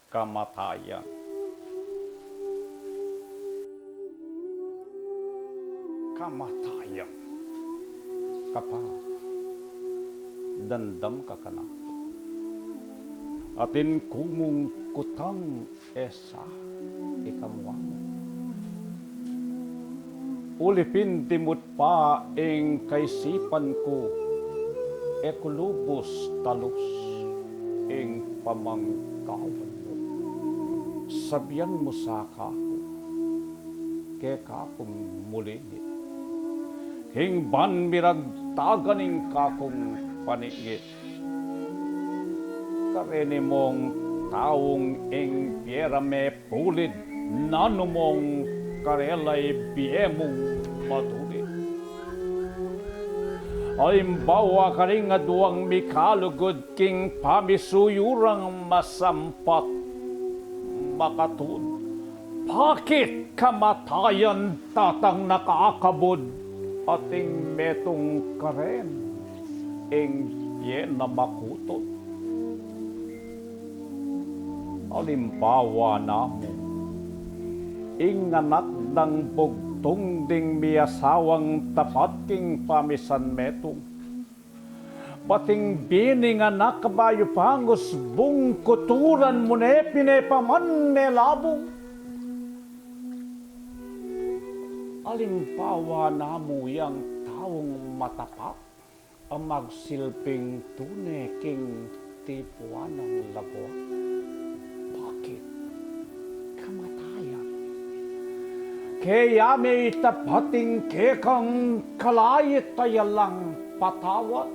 kamatayan. Kamatayan. Kapa, dandam ka kana. Atin kumong kutang esa ikamuang. Ulipin timut pa ing kaisipan ko, ekulubos talus ing pamangkawan mo. Sabiyan mo sa ako, kaya kakong mulinit. Hingban miragtaganing kakong paningit. Karene mong taong ing pierame pulid, nano mong karelay biemong matulid. Alimbawa karing aduang mikalugod king pamisuyurang masampat makatun. Bakit kamatayan tatang nakakabod ating metong karen ing yen na makutot? Alimbawa namo, ing anak ng bugtong ding miyasawang tapat king pamisan metong. Pating bining anak kabayo pangos bung kuturan mo ne pinepaman ne labong. Alimbawa namo yang taong matapat ang magsilping tune king tipuan ng lagwa. Bakit kamatayan? Kaya may tapating kekang kalayit tayalang patawat.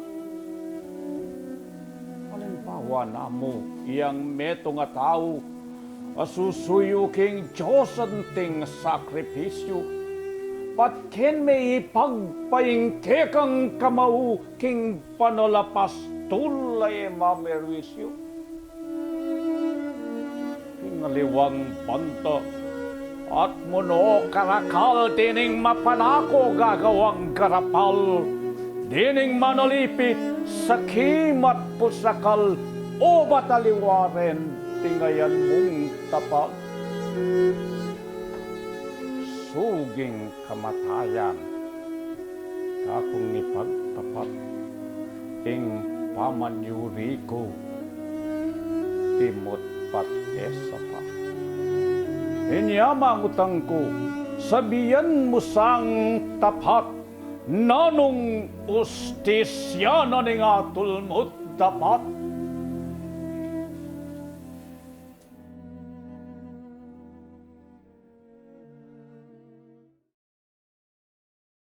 Halimbawa namo, iyang meto nga tao, asusuyo king Diyos anting sakripisyo. Patken may ipagpaing kekang kamau king panolapas tulay mamerwisyo. Ngaliwang banta at muno karakal dining mapanako gagawang garapal, dining manolipit sa kimat pusakal o bataliwaren tingayan mong tapat. Suging kamatayan kakong ipagtapat ing pamanyuri ko timot pat esa pa. Inyamang utang ko, sabiyan mo sang tapat, nanong ustisya na ning atulmot dapat.